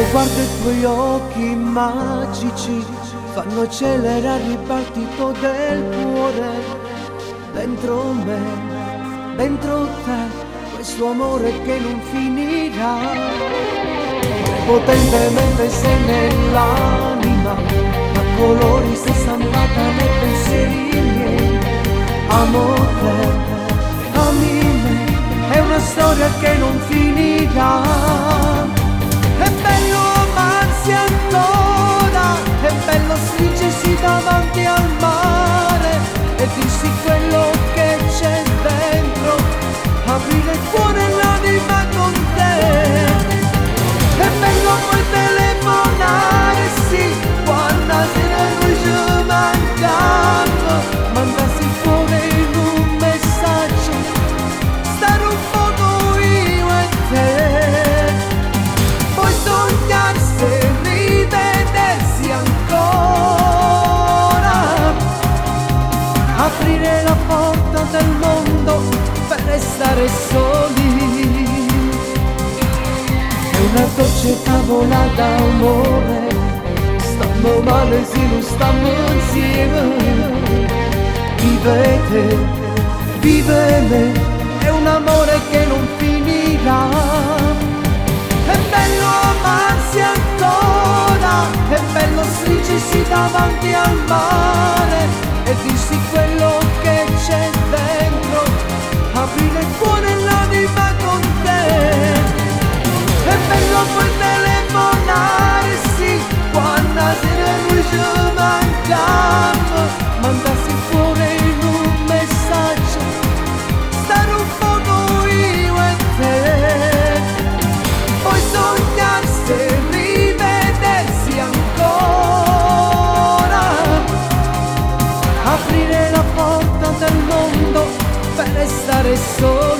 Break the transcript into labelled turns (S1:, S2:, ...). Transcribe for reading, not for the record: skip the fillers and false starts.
S1: Quando guardo i tuoi occhi magici fanno accelerare il battito del cuore. Dentro me, dentro te, questo amore che non finirà. Potentemente sei nell'anima, a colori sei stampata nei pensieri miei. Amo te, ami me, è una storia che non finirà. È bello amarsi ancora, è bello stringersi davanti al mare e dirsi quello che c'è dentro, aprire il cuore e l'anima con te. È bello poi telefonare, sì, quando sera noi ci mancano, mandarsi il cuore in un messaggio, stare un poco io e te. Poi sognarsi e rivedersi ancora, aprire la porta del mondo per restare soli. È una dolce tavola d'amore, stiamo male se non stiamo insieme. Vivete, vive me, è un amore che non finirà. È bello amarsi ancora, è bello stringersi davanti al mare e dirsi quello che c'è dentro, aprire il cuore e l'anima con te. È bello poi telefonare, sì, quando sera noi ci mancano, mandarsi il cuore in un messaggio, stare un poco io e te. Poi sognarsi e rivedersi ancora, aprire la porta del mondo per restare soli.